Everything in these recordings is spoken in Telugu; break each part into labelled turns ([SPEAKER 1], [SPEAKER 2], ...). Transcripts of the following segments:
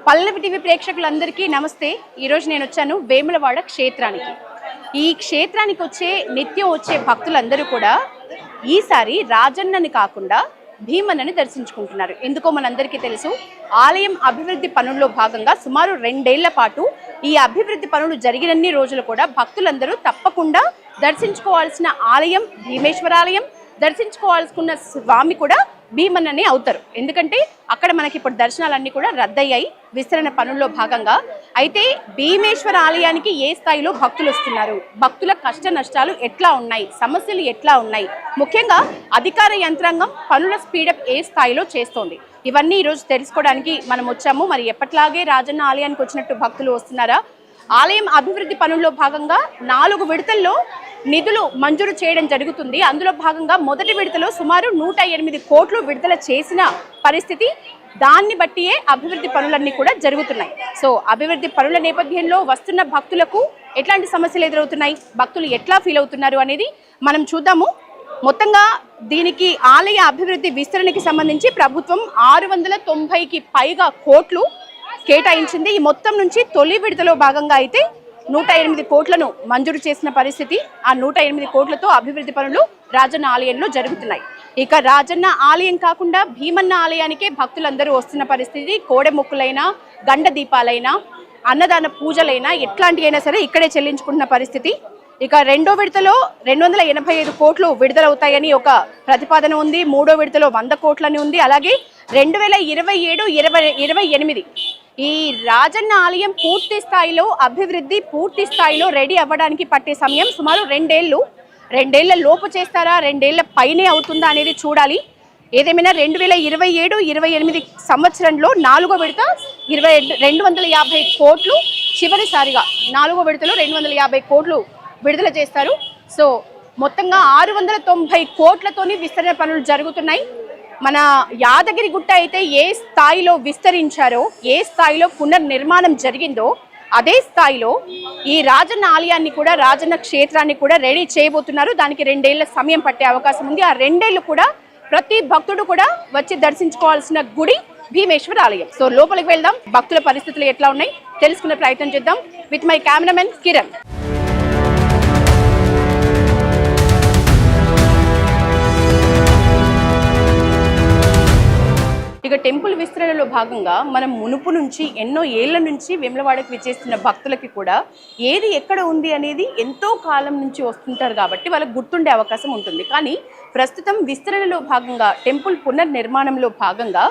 [SPEAKER 1] పల్లవి టీవీ ప్రేక్షకులందరికీ నమస్తే. ఈరోజు నేను వచ్చాను వేములవాడ క్షేత్రానికి. ఈ క్షేత్రానికి నిత్యం వచ్చే భక్తులందరూ కూడా ఈసారి రాజన్నని కాకుండా భీమన్నని దర్శించుకుంటున్నారు. ఎందుకో మనందరికీ తెలుసు, ఆలయం అభివృద్ధి పనుల్లో భాగంగా సుమారు 2 ఏళ్ల పాటు ఈ అభివృద్ధి పనులు జరిగినన్ని రోజులు కూడా భక్తులందరూ తప్పకుండా దర్శించుకోవాల్సిన ఆలయం భీమేశ్వరాలయం, దర్శించుకోవాల్సిన స్వామి కూడా భీమన్ననే అవుతారు. ఎందుకంటే అక్కడ మనకి ఇప్పుడు దర్శనాలన్నీ కూడా రద్దయ్యాయి విస్తరణ పనుల్లో భాగంగా. అయితే భీమేశ్వర ఆలయానికి ఏ స్థాయిలో భక్తులు వస్తున్నారు, భక్తుల కష్ట నష్టాలు ఎట్లా ఉన్నాయి, సమస్యలు ఎట్లా ఉన్నాయి, ముఖ్యంగా అధికార యంత్రాంగం పనుల స్పీడప్ ఏ స్థాయిలో చేస్తోంది, ఇవన్నీ ఈరోజు తెలుసుకోవడానికి మనం వచ్చాము. మరి ఎప్పట్లాగే రాజన్న ఆలయానికి వచ్చినట్టు భక్తులు వస్తున్నారా? ఆలయం అభివృద్ధి పనుల్లో భాగంగా 4 విడతల్లో నిధులు మంజూరు చేయడం జరుగుతుంది. అందులో భాగంగా మొదటి విడతలో సుమారు 108 కోట్లు విడుదల చేసిన పరిస్థితి. దాన్ని బట్టియే అభివృద్ధి పనులన్నీ కూడా జరుగుతున్నాయి. సో అభివృద్ధి పనుల నేపథ్యంలో వస్తున్న భక్తులకు ఎట్లాంటి సమస్యలు ఎదురవుతున్నాయి, భక్తులు ఎట్లా ఫీల్ అవుతున్నారు అనేది మనం చూద్దాము. మొత్తంగా దీనికి ఆలయ అభివృద్ధి విస్తరణకి సంబంధించి ప్రభుత్వం 690కి పైగా కోట్లు కేటాయించింది. ఈ మొత్తం నుంచి తొలి విడతలో భాగంగా అయితే 108 కోట్లను మంజూరు చేసిన పరిస్థితి. ఆ 108 కోట్లతో అభివృద్ధి పనులు రాజన్న ఆలయంలో జరుగుతున్నాయి. ఇక రాజన్న ఆలయం కాకుండా భీమన్న ఆలయానికే భక్తులందరూ వస్తున్న పరిస్థితి. కోడె మొక్కులైనా, గండ దీపాలైనా, అన్నదాన పూజలైనా ఎట్లాంటి అయినా సరే ఇక్కడే చెల్లించుకుంటున్న పరిస్థితి. ఇక 2వ విడతలో 285 కోట్లు విడుదలవుతాయని ఒక ప్రతిపాదన ఉంది. 3వ విడతలో 100 కోట్లని ఉంది. అలాగే 2027-28 ఈ రాజన్న ఆలయం పూర్తి స్థాయిలో అభివృద్ధి పూర్తి స్థాయిలో రెడీ అవ్వడానికి పట్టే సమయం సుమారు 2 ఏళ్ళు. 2 ఏళ్ల లోపు చేస్తారా, 2 ఏళ్ల పైనే అవుతుందా అనేది చూడాలి. ఏదేమైనా 2027-28 సంవత్సరంలో 4వ విడత 250 కోట్లు, చివరిసారిగా 4వ విడతలో 250 కోట్లు విడుదల చేస్తారు. సో మొత్తంగా 690 కోట్లతోని విస్తరణ పనులు జరుగుతున్నాయి. మన యాదగిరి గుట్ట అయితే ఏ స్థాయిలో విస్తరించారో, ఏ స్థాయిలో పునర్నిర్మాణం జరిగిందో అదే స్థాయిలో ఈ రాజన్న ఆలయాన్ని కూడా, రాజన్న క్షేత్రాన్ని కూడా రెడీ చేయబోతున్నారు. దానికి 2 ఏళ్ల సమయం పట్టే అవకాశం ఉంది. ఆ 2 ఏళ్ళు కూడా ప్రతి భక్తుడు కూడా వచ్చి దర్శించుకోవాల్సిన గుడి భీమేశ్వర ఆలయం. సో లోపలికి వెళ్దాం, భక్తుల పరిస్థితులు ఎట్లా ఉన్నాయి తెలుసుకునే ప్రయత్నం చేద్దాం విత్ మై కెమెరామెన్ కిరణ్. ఇక టెంపుల్ విస్తరణలో భాగంగా మనం మునుపు నుంచి ఎన్నో ఏళ్ల నుంచి వేములవాడకి విచ్చేస్తున్న భక్తులకి కూడా ఏది ఎక్కడ ఉంది అనేది ఎంతో కాలం నుంచి వస్తుంటారు కాబట్టి వాళ్ళకి గుర్తుండే అవకాశం ఉంటుంది. కానీ ప్రస్తుతం విస్తరణలో భాగంగా టెంపుల్ పునర్నిర్మాణంలో భాగంగా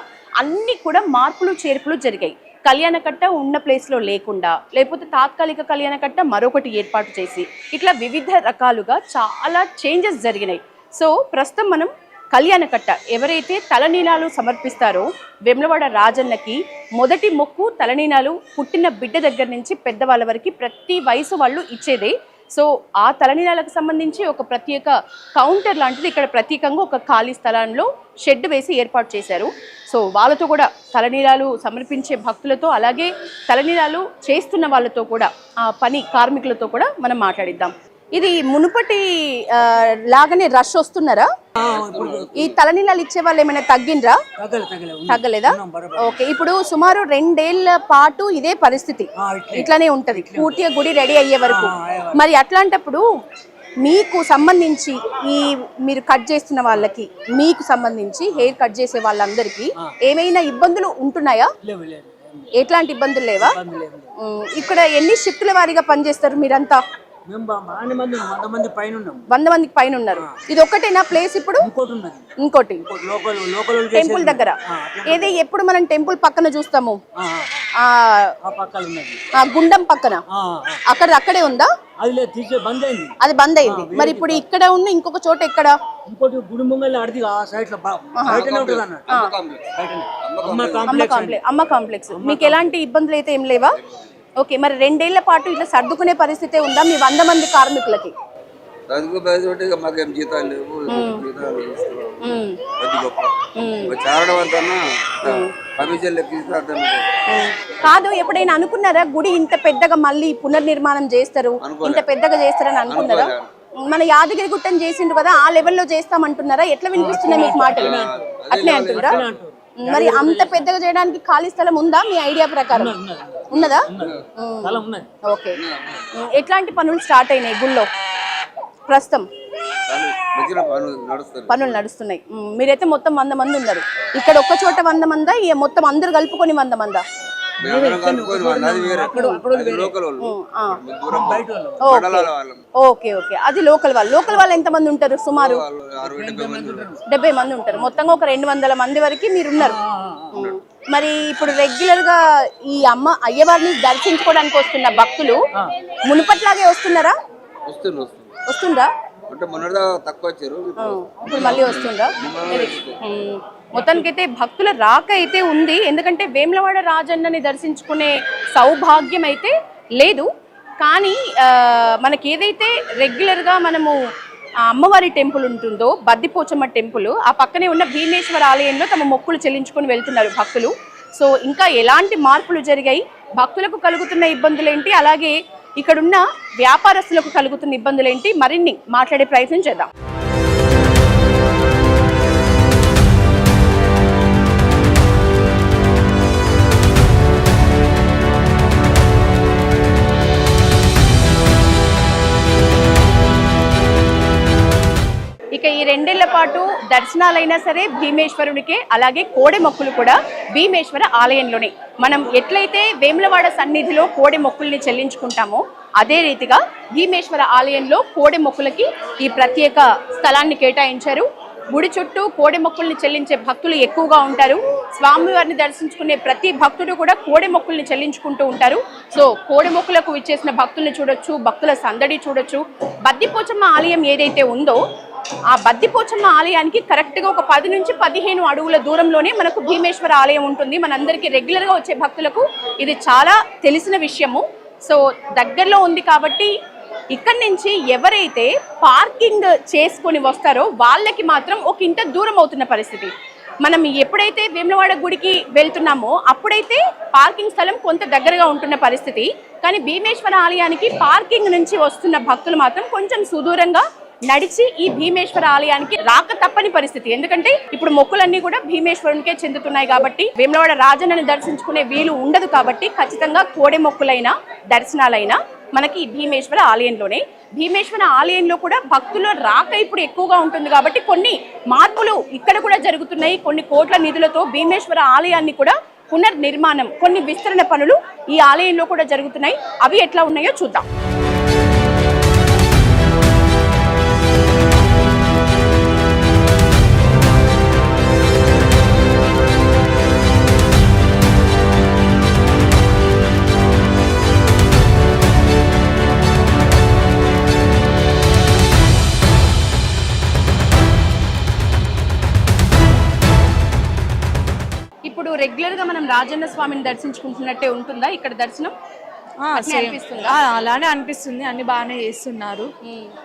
[SPEAKER 1] అన్ని కూడా మార్పులు చేర్పులు జరిగాయి. కళ్యాణకట్ట ఉన్న ప్లేస్లో లేకుండా, లేకపోతే తాత్కాలిక కళ్యాణకట్ట మరొకటి ఏర్పాటు చేసి, ఇట్లా వివిధ రకాలుగా చాలా చేంజెస్ జరిగినాయి. సో ప్రస్తుతం మనం కళ్యాణకట్ట ఎవరైతే తలనీలాలు సమర్పిస్తారో వేములవాడ రాజన్నకి మొదటి మొక్కు తలనీలాలు పుట్టిన బిడ్డ దగ్గర నుంచి పెద్దవాళ్ళ వరకు ప్రతి వయసు వాళ్ళు ఇచ్చేదే. సో ఆ తలనీలాలకు సంబంధించి ఒక ప్రత్యేక కౌంటర్ లాంటిది ఇక్కడ ప్రత్యేకంగా ఒక ఖాళీ స్థలంలో షెడ్ వేసి ఏర్పాటు చేశారు. సో వాళ్ళతో కూడా తలనీలాలు సమర్పించే భక్తులతో, అలాగే తలనీలాలు చేస్తున్న వాళ్ళతో కూడా, ఆ పని కార్మికులతో కూడా మనం మాట్లాడిద్దాం. ఇది మునుపటి లాగానే రష్ వస్తున్నారా? ఈ తలనీలాలు ఇచ్చే వాళ్ళు ఏమైనా తగ్గిండ్రా? తగ్గలేదా? ఓకే. ఇప్పుడు సుమారు 2 ఏళ్ల పాటు ఇదే పరిస్థితి ఇట్లానే ఉంటది పూర్తిగా గుడి రెడీ అయ్యే వరకు. మరి అట్లాంటప్పుడు మీకు సంబంధించి ఈ మీరు కట్ చేస్తున్న వాళ్ళకి, మీకు సంబంధించి హెయిర్ కట్ చేసే వాళ్ళందరికీ ఏమైనా ఇబ్బందులు ఉంటున్నాయా? ఎట్లాంటి ఇబ్బందులు లేవా? ఇక్కడ ఎన్ని షిఫ్టుల వారీగా పనిచేస్తారు మీరంతా?
[SPEAKER 2] 100
[SPEAKER 1] మందికి పైన ఉన్నారు. ఇది ఒక్కటేనా ప్లేస్? ఇప్పుడు ఇంకోటి టెంపుల్ దగ్గర ఏది ఎప్పుడు మనం టెంపుల్ పక్కన చూస్తాము, గుండం పక్కన అక్కడే ఉందా? అది బంద్ అయింది. మరి ఇప్పుడు ఇక్కడ ఉన్న ఇంకొక చోట ఎక్కడ? అమ్మ కాంప్లెక్స్. మీకు ఎలాంటి ఇబ్బందులు అయితే ఏం లేవా? ఓకే. మరి 2 ఏళ్ల పాటు ఇట్లా సర్దుకునే పరిస్థితి ఉందా మీ 100 మంది కార్మికులకి? కాదు, ఎప్పుడైనా అనుకున్నారా గుడి ఇంత పెద్దగా మళ్ళీ పునర్నిర్మాణం చేస్తారు, ఇంత పెద్దగా చేస్తారని అనుకున్నారా? మన యాదగిరి గుట్టని చేసిండు కదా, ఆ లెవెల్లో చేస్తామంటున్నారా? ఎట్లా వినిపిస్తున్నాయి మీకు మాటలు? అట్లే అంటున్నారా? మరి అంత పెద్దగా చేయడానికి ఖాళీ స్థలం ఉందా మీ ఐడియా ప్రకారం? ఉన్నదా?
[SPEAKER 2] చాలా ఉన్నాయి.
[SPEAKER 1] ఓకే. ఎట్లాంటి పనులు స్టార్ట్ అయినాయి గుళ్ళో ప్రస్తుతం? పనులు నడుస్తున్నాయి. మీరైతే మొత్తం 100 మంది ఉన్నారు. ఇక్కడ ఒక్క చోట 100 మందా, మొత్తం అందరు కలుపుకొని 100 మందా? ఓకే ఓకే, అది లోకల్ వాళ్ళు. లోకల్ వాళ్ళు ఎంత మంది ఉంటారు? సుమారు 70 మంది ఉంటారు. మొత్తంగా ఒక 200 మంది వరకు మీరు ఉన్నారు. మరి ఇప్పుడు రెగ్యులర్ గా ఈ అయ్యవారిని దర్శించుకోవడానికి వస్తున్న భక్తులు మునుపట్లాగే వస్తున్నారా? వస్తుందా?
[SPEAKER 3] అంటే మొన్నటిదా తక్కువ వచ్చారు,
[SPEAKER 1] ఇప్పుడు మళ్ళీ వస్తుందా? మొత్తానికైతే భక్తుల రాక అయితే ఉంది. ఎందుకంటే వేములవాడ రాజన్నని దర్శించుకునే సౌభాగ్యం అయితే లేదు. కానీ మనకి ఏదైతే రెగ్యులర్గా మనము అమ్మవారి టెంపుల్ ఉంటుందో, బద్దిపోచమ్మ టెంపుల్, ఆ పక్కనే ఉన్న భీమేశ్వర ఆలయంలో తమ మొక్కులు చెల్లించుకొని వెళ్తున్నారు భక్తులు. సో ఇంకా ఎలాంటి మార్పులు జరిగాయి, భక్తులకు కలుగుతున్న ఇబ్బందులు ఏంటి, అలాగే ఇక్కడున్న వ్యాపారస్తులకు కలుగుతున్న ఇబ్బందులు ఏంటి, మరిన్ని మాట్లాడే ప్రయత్నం చేద్దాం. ఇక ఈ 2 ఏళ్ల పాటు దర్శనాలైనా సరే భీమేశ్వరునికే, అలాగే కోడె మొక్కులు కూడా భీమేశ్వర ఆలయంలోనే. మనం ఎట్లయితే వేములవాడ సన్నిధిలో కోడె మొక్కుల్ని చెల్లించుకుంటామో అదే రీతిగా భీమేశ్వర ఆలయంలో కోడె మొక్కులకి ఈ ప్రత్యేక స్థలాన్ని కేటాయించారు. గుడి చుట్టూ కోడె మొక్కుల్ని చెల్లించే భక్తులు ఎక్కువగా ఉంటారు. స్వామివారిని దర్శించుకునే ప్రతి భక్తుడు కూడా కోడె మొక్కుల్ని చెల్లించుకుంటూ ఉంటారు. సో కోడె మొక్కులకు విచ్చేసిన భక్తుల్ని చూడొచ్చు, భక్తుల సందడి చూడొచ్చు. బద్దిపోచమ్మ ఆలయం ఏదైతే ఉందో ఆ బద్దిపోచమ్మ ఆలయానికి కరెక్ట్గా ఒక 10 నుంచి 15 అడుగుల దూరంలోనే మనకు భీమేశ్వర ఆలయం ఉంటుంది. మనందరికీ రెగ్యులర్గా వచ్చే భక్తులకు ఇది చాలా తెలిసిన విషయము. సో దగ్గరలో ఉంది కాబట్టి ఇక్కడి నుంచి ఎవరైతే పార్కింగ్ చేసుకొని వస్తారో వాళ్ళకి మాత్రం ఒక ఇంత దూరం అవుతున్న పరిస్థితి. మనం ఎప్పుడైతే వేములవాడ గుడికి వెళ్తున్నామో అప్పుడైతే పార్కింగ్ స్థలం కొంత దగ్గరగా ఉంటున్న పరిస్థితి. కానీ భీమేశ్వర ఆలయానికి పార్కింగ్ నుంచి వస్తున్న భక్తులు మాత్రం కొంచెం సుదూరంగా నడిచి ఈ భీమేశ్వర ఆలయానికి రాక తప్పని పరిస్థితి. ఎందుకంటే ఇప్పుడు మొక్కులన్నీ కూడా భీమేశ్వరునికే చెందుతున్నాయి కాబట్టి వేములవాడ రాజన్నని దర్శించుకునే వీలు ఉండదు. కాబట్టి ఖచ్చితంగా కోడె మొక్కులైనా దర్శనాలైనా మనకి భీమేశ్వర ఆలయంలోనే. భీమేశ్వర ఆలయంలో కూడా భక్తుల రాక ఇప్పుడు ఎక్కువగా ఉంటుంది కాబట్టి కొన్ని మార్పులు ఇక్కడ కూడా జరుగుతున్నాయి. కొన్ని కోట్ల నిధులతో భీమేశ్వర ఆలయాన్ని కూడా పునర్నిర్మాణం, కొన్ని విస్తరణ పనులు ఈ ఆలయంలో కూడా జరుగుతున్నాయి. అవి ఎట్లా ఉన్నాయో చూద్దాం. ఇప్పుడు రెగ్యులర్ గా మనం రాజన్న స్వామిని దర్శించుకుంటున్నట్టే ఉంటుందా ఇక్కడ దర్శనం?
[SPEAKER 4] అలానే అనిపిస్తుంది, అన్ని బాగానే చేస్తున్నారు.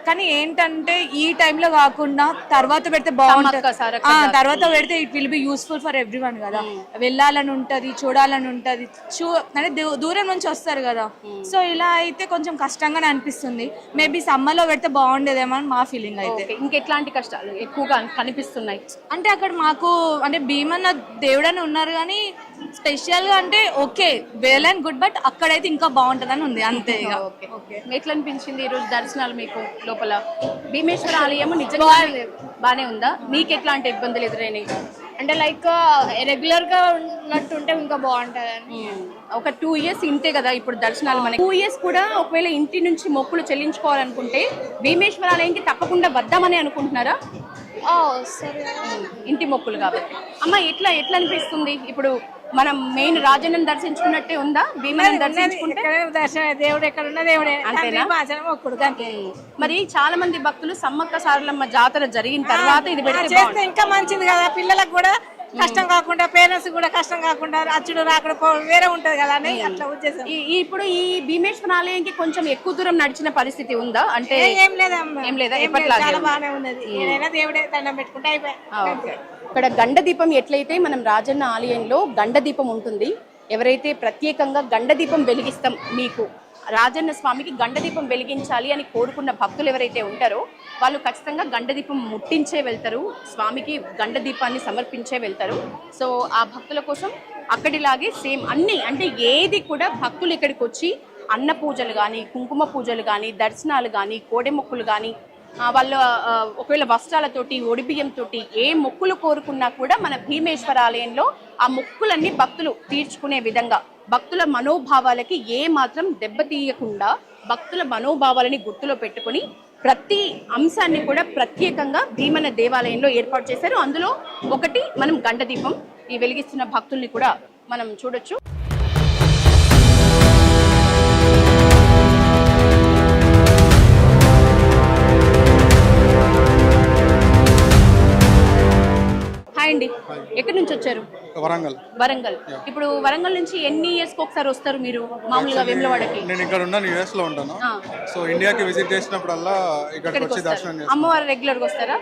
[SPEAKER 4] కానీ ఏంటంటే ఈ టైంలో కాకుండా తర్వాత పెడితే బాగుంటుంది. తర్వాత పెడితే it will be useful for everyone కదా. వెళ్ళాలని ఉంటది, చూడాలని ఉంటది, అంటే దూరం నుంచి వస్తారు కదా. సో ఇలా అయితే కొంచెం కష్టంగానే అనిపిస్తుంది. మేబీ సమ్మర్ లో పెడితే బాగుండేదేమో అని మా ఫీలింగ్ అయితే.
[SPEAKER 1] ఇంకెట్లాంటి కష్టాలు ఎక్కువగా కనిపిస్తున్నాయి
[SPEAKER 4] అంటే అక్కడ మాకు అంటే భీమన్న దేవుడని ఉన్నారు కానీ స్పెషల్ గా అంటే okay well and good, but అక్కడైతే ఇంకా బాగుంటదని ఉంది అంతే.
[SPEAKER 1] ఎట్లా అనిపించింది ఈ రోజు దర్శనాలు మీకు లోపల? భీమేశ్వర ఆలయం నిజంగా బానే ఉందా? మీకు ఎట్లాంటి ఇబ్బందులు ఎదురైనాయి?
[SPEAKER 5] అంటే లైక్ రెగ్యులర్ గా ఉన్నట్టుంటే ఇంకా బాగుంటది.
[SPEAKER 1] ఒక 2 ఇయర్స్ ఇంతే కదా ఇప్పుడు దర్శనాలు. మనకి 2 ఇయర్స్ కూడా ఒకవేళ ఇంటి నుంచి మొక్కులు చెల్లించుకోవాలనుకుంటే భీమేశ్వర ఆలయానికి తప్పకుండా వద్దామని అనుకుంటున్నారా?
[SPEAKER 5] సరే,
[SPEAKER 1] ఇంటి మొక్కులు కాబట్టి. అమ్మ ఎట్లా అనిపిస్తుంది ఇప్పుడు? మనం మెయిన్ రాజన్నని దర్శించుకున్నట్టే ఉందా? భీమని దర్శించుకుంటే
[SPEAKER 2] దేవుడు ఎక్కడ ఉన్న దేవుడే
[SPEAKER 1] అంతేనా?
[SPEAKER 2] మొక్కుడు.
[SPEAKER 1] మరి చాలా మంది భక్తులు సమ్మక్క సారలమ్మ జాతర జరిగిన తర్వాత ఇది
[SPEAKER 2] చేస్తే ఇంకా మంచిది కదా, పిల్లలకు కూడా కష్టం కాకుండా, పేరెంట్స్ కూడా కష్టం కాకుండా, అచ్చుడు రాకుండా వేరే ఉంటది కదా అని అట్లా ఉద్దేశం.
[SPEAKER 1] ఇప్పుడు ఈ భీమేశ్వర ఆలయానికి కొంచెం ఎక్కువ దూరం నడిచిన పరిస్థితి ఉందా? అంటే
[SPEAKER 2] ఏం లేదా, చాలా బాగానే ఉన్నది. ఏదైనా దేవుడే దండం పెట్టుకుంటే అయిపోయి.
[SPEAKER 1] ఇక్కడ గండ దీపం ఎట్లయితే మనం రాజన్న ఆలయంలో గండ దీపం ఉంటుంది, ఎవరైతే ప్రత్యేకంగా గండ దీపం వెలిగిస్తాం మీకు రాజన్న స్వామికి గండదీపం వెలిగించాలి అని కోరుకున్న భక్తులు ఎవరైతే ఉంటారో వాళ్ళు ఖచ్చితంగా గండదీపం ముట్టించే వెళ్తారు, స్వామికి గండదీపాన్ని సమర్పించే వెళ్తారు. సో ఆ భక్తుల కోసం అక్కడిలాగే సేమ్ అన్ని అంటే ఏది కూడా భక్తులు ఇక్కడికి వచ్చి అన్న పూజలు కానీ, కుంకుమ పూజలు కానీ, దర్శనాలు కానీ, కోడె మొక్కులు కానీ, వాళ్ళ ఒకవేళ వస్త్రాలతోటి, ఒడిబియ్యంతోటి ఏ మొక్కులు కోరుకున్నా కూడా మన భీమేశ్వర ఆలయంలో ఆ మొక్కులన్నీ భక్తులు తీర్చుకునే విధంగా భక్తుల మనోభావాలకి ఏ మాత్రం దెబ్బతీయకుండా భక్తుల మనోభావాలని గుర్తులో పెట్టుకుని ప్రతి అంశాన్ని కూడా ప్రత్యేకంగా భీమన దేవాలయంలో ఏర్పాటు చేశారు. అందులో ఒకటి మనం గండదీపం ఈ వెలిగిస్తున్న భక్తుల్ని కూడా మనం చూడొచ్చు. హాయ్ అండి, ఎక్కడి నుంచి వచ్చారు? వరంగల్. ఇప్పుడు వరంగల్ నుంచి ఎన్ని ఇయర్స్ కి ఒకసారి వస్తారు మీరు మామూలుగా వేములవాడకి?
[SPEAKER 6] నేను ఇక్కడ ఉన్నాను, యుఎస్ లో ఉంటాను. సో ఇండియాకి విజిట్ చేసినప్పుడల్లా ఇక్కడికి వచ్చి దర్శనం చేస్తాను.
[SPEAKER 1] అమ్మవారు రెగ్యులర్ గా వస్తారా?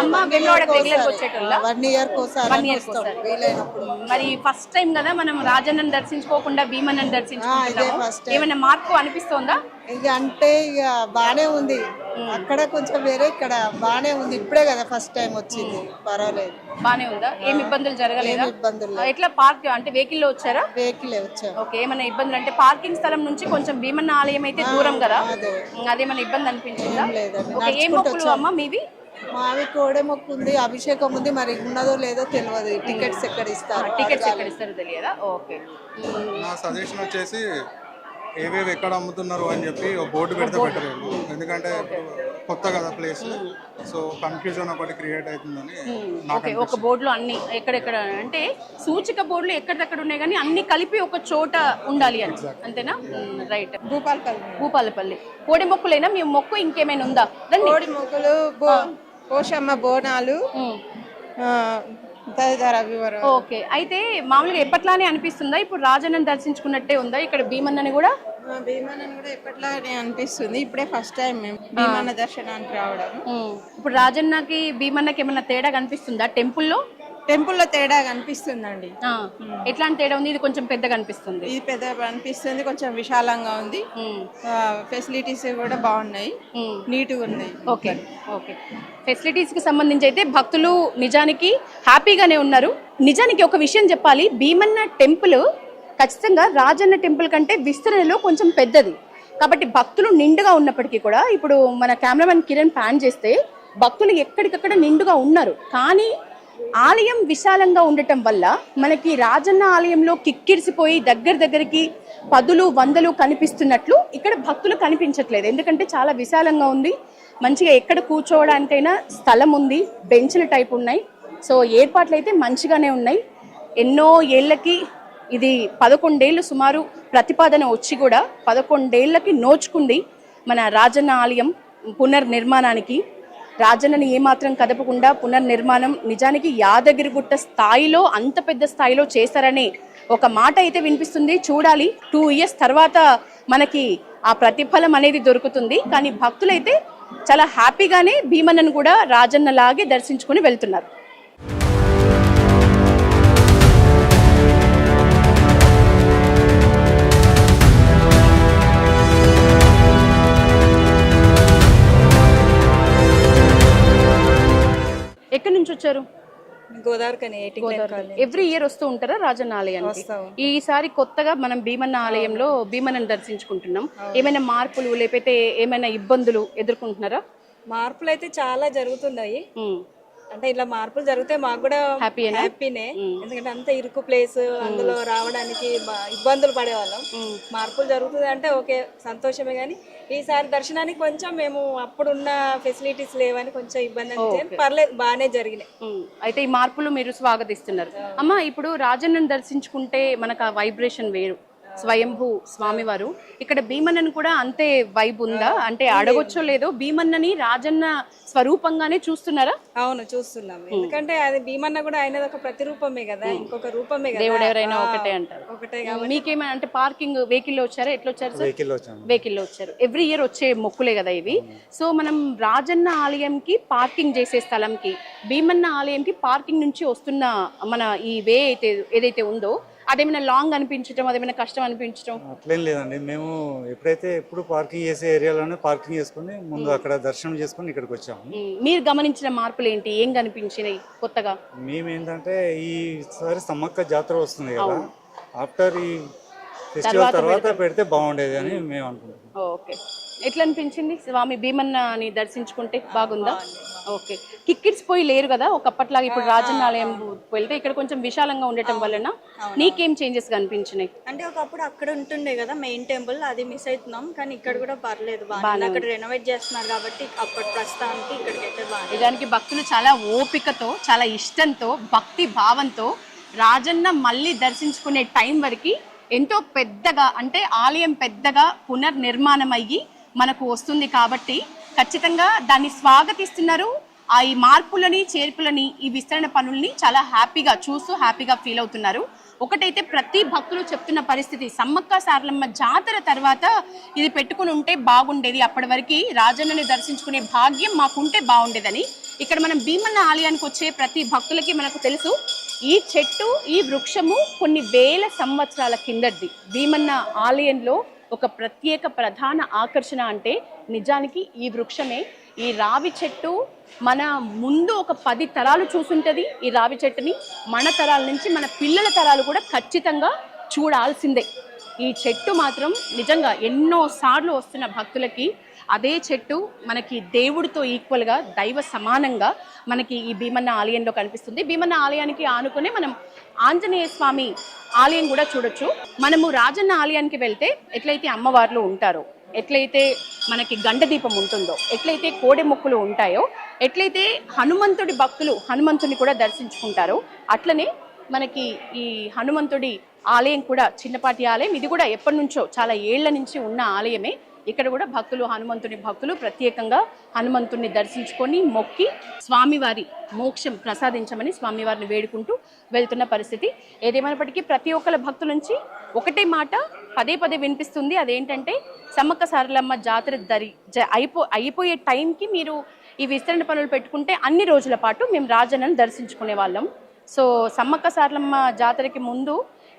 [SPEAKER 1] అమ్మ వేములవాడకి రెగ్యులర్ గా వచ్చేటోళ్ళ?
[SPEAKER 2] 1 year కోసారి వీలైనప్పుడు.
[SPEAKER 1] మరి ఫస్ట్ టైం కదా మనం రాజన్నని దర్శించుకోకుండా భీమన్నని దర్శించుకుంటున్నాము. ఏమైనా మార్పు అనిపిస్తోందా?
[SPEAKER 2] ఇక అంటే ఇక బానే ఉంది, అక్కడ కొంచెం వేరే, ఇక్కడ బానే ఉంది. ఇప్పుడే కదా ఫస్ట్ టైం వచ్చింది, పర్వాలేదు,
[SPEAKER 1] బానే ఉందా? ఏమి ఇబ్బందులు జరగలేదా?
[SPEAKER 2] ఇబ్బందులు
[SPEAKER 1] ఎట్లా పార్క్ అంటే వెహికల్ లో వచ్చారా?
[SPEAKER 2] వెహికల్ వచ్చారు.
[SPEAKER 1] ఓకే, ఏమైనా ఇబ్బందులు అంటే పార్కింగ్ స్థలం నుంచి కొంచెం భీమన్న ఆలయం అయితే దూరం కదా, అదేమైనా ఇబ్బంది అనిపించిందా? ఓకే, ఏ మొక్కులు అమ్మ మీవి?
[SPEAKER 2] మావి కోడె మొక్కు ఉంది, అభిషేకం ఉంది, మరి ఉన్నదో లేదో తెలియదు. టికెట్స్ ఎక్కడ ఇస్తారు?
[SPEAKER 1] టికెట్స్ ఎక్కడ ఇస్తారో తెలియదా? ఓకే,
[SPEAKER 6] నా సజెషన్ వచ్చేసి ఏవేవి ఎక్కడ అమ్ముతున్నారు అని చెప్పి ఒక బోర్డు పెడితే బెటర్. ఎందుకంటే కొత్త కదా ప్లేస్, సో కన్ఫ్యూజన్ ఒకటి క్రియేట్ అవుతుందని.
[SPEAKER 1] ఓకే, ఒక బోర్డులో అన్ని ఎక్కడెక్కడ అంటే సూచిక బోర్డులు ఎక్కడెక్కడ ఉన్నాయి కానీ అన్ని కలిపి ఒక చోట ఉండాలి అని, అంతేనా? రైట్. భూపాలపల్లి కోడి మొక్కులేనా మీ మొక్కు? ఇంకేమైనా ఉందా?
[SPEAKER 2] కోడి మొక్కులు, పోషమ్మ బోనాలు,
[SPEAKER 1] ఓకే. అయితే మామూలుగా ఎప్పట్లానే అనిపిస్తుందా? ఇప్పుడు రాజన్నని దర్శించుకున్నట్టే ఉందా ఇక్కడ భీమన్నని కూడా?
[SPEAKER 2] భీమన్నని కూడా ఎప్పట్లానే అనిపిస్తుంది. ఇప్పుడే ఫస్ట్ టైం మేము భీమన్న దర్శనానికి రావడం.
[SPEAKER 1] ఇప్పుడు రాజన్నకి భీమన్నకి ఏమన్నా తేడా కనిపిస్తుందా టెంపుల్లో?
[SPEAKER 2] టెంపుల్లో తేడా కనిపిస్తుందండి.
[SPEAKER 1] ఎట్లాంటి తేడా ఉంది? ఇది కొంచెం పెద్దగా అనిపిస్తుంది.
[SPEAKER 2] ఇది పెద్దగా అనిపిస్తుంది, కొంచెం విశాలంగా ఉంది, ఫెసిలిటీస్ కూడా బాగున్నాయి, నీట్గా ఉన్నాయి.
[SPEAKER 1] ఓకే ఓకే, ఫెసిలిటీస్ కి సంబంధించి అయితే భక్తులు నిజానికి హ్యాపీగానే ఉన్నారు. నిజానికి ఒక విషయం చెప్పాలి, భీమన్న టెంపుల్ ఖచ్చితంగా రాజన్న టెంపుల్ కంటే విస్తరణలో కొంచెం పెద్దది కాబట్టి భక్తులు నిండుగా ఉన్నప్పటికీ కూడా ఇప్పుడు మన కెమెరామెన్ కిరణ్ ప్యాన్ చేస్తే భక్తులు ఎక్కడికక్కడ నిండుగా ఉన్నారు. కానీ ఆలయం విశాలంగా ఉండటం వల్ల మనకి రాజన్న ఆలయంలో కిక్కిరిసిపోయి దగ్గరికి 10, 100 కనిపిస్తున్నట్లు ఇక్కడ భక్తులు కనిపించట్లేదు. ఎందుకంటే చాలా విశాలంగా ఉంది, మంచిగా ఎక్కడ కూర్చోవడానికైనా స్థలం ఉంది, బెంచ్ల టైప్ ఉన్నాయి. సో ఏర్పాట్లు అయితే మంచిగానే ఉన్నాయి. ఎన్నో ఏళ్ళకి ఇది 11 ఏళ్ళు సుమారు ప్రతిపాదన వచ్చి కూడా 11 ఏళ్ళకి నోచుకుంది మన రాజన్న ఆలయం పునర్నిర్మాణానికి. రాజన్నని ఏమాత్రం కదపకుండా పునర్నిర్మాణం నిజానికి యాదగిరిగుట్ట స్థాయిలో అంత పెద్ద స్థాయిలో చేస్తారనే ఒక మాట అయితే వినిపిస్తుంది. చూడాలి, 2 years తర్వాత మనకి ఆ ప్రతిఫలం అనేది దొరుకుతుంది. కానీ భక్తులైతే చాలా హ్యాపీగానే భీమన్నను కూడా రాజన్నలాగే దర్శించుకుని వెళ్తున్నారు. ఎక్కడి నుంచి వచ్చారు?
[SPEAKER 2] గోదావరి.
[SPEAKER 1] ఎవ్రీ ఇయర్ వస్తూ ఉంటారా రాజన్న ఆలయానికి? ఈసారి కొత్తగా మనం భీమన్న ఆలయంలో భీమన్నని దర్శించుకుంటున్నాం. ఏమైనా మార్పులు లేకపోతే ఏమైనా ఇబ్బందులు ఎదుర్కొంటున్నారా?
[SPEAKER 7] మార్పులు అయితే చాలా జరుగుతున్నాయి. అంటే ఇలా మార్పులు జరిగితే మాకు కూడా హ్యాపీనే. ఎందుకంటే అంత ఇరుకు ప్లేస్, అందులో రావడానికి ఇబ్బందులు పడేవాళ్ళం. మార్పులు జరుగుతుంది అంటే ఓకే, సంతోషమే. కానీ ఈసారి దర్శనానికి కొంచెం మేము అప్పుడున్న ఫెసిలిటీస్ లేవని కొంచెం ఇబ్బంది అనిపించింది. పర్లేదు, బాగానే జరిగినాయి.
[SPEAKER 1] అయితే ఈ మార్పులు మీరు స్వాగతిస్తున్నారు. అమ్మ, ఇప్పుడు రాజన్నను దర్శించుకుంటే మనకు ఆ వైబ్రేషన్ వేరు. స్వయంభూ స్వామివారు ఇక్కడ భీమన్నని కూడా అంతే వైబ్ ఉందా? అంటే అడగొచ్చో లేదో భీమన్నని రాజన్న స్వరూపంగానే చూస్తున్నారా?
[SPEAKER 7] అవును, చూస్తున్నాం. ఎందుకంటే అది భీమన్న కూడా ఆయన ఒక ప్రతిరూపమే కదా, ఇంకొక రూపమే కదా.
[SPEAKER 1] దేవుడు ఎవరైనా ఒకటే అంటారు.
[SPEAKER 7] ఒకటే.
[SPEAKER 1] మీకేమైనా అంటే పార్కింగ్ వెహికల్ లో వచ్చారా? ఎట్లా వచ్చారు సార్? వెహికల్ లో వచ్చారు. ఎవ్రీ ఇయర్ వచ్చే మొక్కులే కదా ఇవి. సో మనం రాజన్న ఆలయంకి పార్కింగ్ చేసే స్థలంకి భీమన్న ఆలయంకి పార్కింగ్ నుంచి వస్తున్న మన ఈ వే అయితే ఏదైతే ఉందో అదేమైనా లాంగ్ అనిపించడం, అదేమైనా కష్టం అనిపించడం?
[SPEAKER 8] అట్లేం లేదండి, మేము ఎప్పుడు పార్కింగ్ చేసే ఏరియాలోనే పార్కింగ్ చేసుకుని ముందు అక్కడ దర్శనం చేసుకుని ఇక్కడికి వచ్చాము.
[SPEAKER 1] మీరు గమనించిన మార్పులు ఏంటి, ఏం కనిపించినాయి కొత్తగా?
[SPEAKER 8] మేమేంటంటే ఈసారి సమ్మక్క జాతర వస్తుంది కదా, ఆఫ్టర్ ఈ ఫెస్టివల్ తర్వాత పెడితే బాగుండేది అని మేము అనుకుంటున్నాం.
[SPEAKER 1] ఓకే, ఎట్లా అనిపించింది స్వామి భీమన్నని దర్శించుకుంటే? బాగుందా? ఓకే, కిక్కిడ్స్పోయి లేరు కదా ఒకప్పట్లాగా. ఇప్పుడు రాజన్న ఆలయం వెళ్తే ఇక్కడ కొంచెం విశాలంగా ఉండటం వలన నీకేం చేంజెస్ కనిపించినాయి?
[SPEAKER 7] అంటే ఒకప్పుడు అక్కడ ఉంటుండే కదా మెయిన్ టెంపుల్, అది మిస్ అవుతున్నాం. కానీ ఇక్కడ కూడా పర్లేదు, బాగా అక్కడ రెనోవేట్ చేస్తున్నారు కాబట్టి అప్పటి ప్రస్తుతానికి ఇక్కడికైతే బాగా.
[SPEAKER 1] నిజానికి భక్తులు చాలా ఓపికతో, చాలా ఇష్టంతో, భక్తి భావంతో రాజన్న మళ్ళీ దర్శించుకునే టైం వరకు ఎంతో పెద్దగా, అంటే ఆలయం పెద్దగా పునర్నిర్మాణం అయ్యి మనకు వస్తుంది కాబట్టి ఖచ్చితంగా దాన్ని స్వాగతిస్తున్నారు. ఈ మార్పులని, చేర్పులని, ఈ విస్తరణ పనుల్ని చాలా హ్యాపీగా చూస్తూ హ్యాపీగా ఫీల్ అవుతున్నారు. ఒకటైతే ప్రతి భక్తులు చెప్తున్న పరిస్థితి, సమ్మక్క సారలమ్మ జాతర తర్వాత ఇది పెట్టుకుని ఉంటే బాగుండేది, అప్పటి వరకు రాజన్నని దర్శించుకునే భాగ్యం మాకుంటే బాగుండేదని. ఇక్కడ మనం భీమన్న ఆలయానికి వచ్చే ప్రతి భక్తులకి మనకు తెలుసు, ఈ చెట్టు, ఈ వృక్షము కొన్ని వేల సంవత్సరాల కిందది. భీమన్న ఆలయంలో ఒక ప్రత్యేక ప్రధాన ఆకర్షణ అంటే నిజానికి ఈ వృక్షమే. ఈ రావి చెట్టు మన ముందు ఒక 10 తరాలు చూసుంటది. ఈ రావి చెట్టుని మన తరాల నుంచి మన పిల్లల తరాలు కూడా ఖచ్చితంగా చూడాల్సిందే. ఈ చెట్టు మాత్రం నిజంగా ఎన్నో సార్లు వస్తున్న భక్తులకి అదే చెట్టు మనకి దేవుడితో ఈక్వల్గా, దైవ సమానంగా మనకి ఈ భీమన్న ఆలయంలో కనిపిస్తుంది. భీమన్న ఆలయానికి ఆనుకునే మనం ఆంజనేయ స్వామి ఆలయం కూడా చూడొచ్చు. మనము రాజన్న ఆలయానికి వెళ్తే ఎట్లయితే అమ్మవార్లు ఉంటారో, ఎట్లయితే మనకి గండ దీపం ఉంటుందో, ఎట్లయితే కోడె మొక్కులు ఉంటాయో, ఎట్లయితే హనుమంతుడి భక్తులు హనుమంతుని కూడా దర్శించుకుంటారో, అట్లనే మనకి ఈ హనుమంతుడి ఆలయం కూడా చిన్నపాటి ఆలయం. ఇది కూడా ఎప్పటి నుంచో చాలా ఏళ్ల నుంచి ఉన్న ఆలయమే. ఇక్కడ కూడా హనుమంతుని భక్తులు ప్రత్యేకంగా హనుమంతుని దర్శించుకొని మొక్కి స్వామివారి మోక్షం ప్రసాదించమని స్వామివారిని వేడుకుంటూ వెళ్తున్న పరిస్థితి. ఏదేమైనప్పటికీ ప్రతి ఒక్కరి భక్తుల నుంచి ఒకటే మాట పదే పదే వినిపిస్తుంది, అదేంటంటే సమ్మక్క సారలమ్మ జాతర అయిపోయే టైంకి మీరు ఈ విస్తరణ పనులు పెట్టుకుంటే అన్ని రోజుల పాటు మేము రాజన్నను దర్శించుకునే వాళ్ళం. సో సమ్మక్క సారలమ్మ జాతరకి ముందు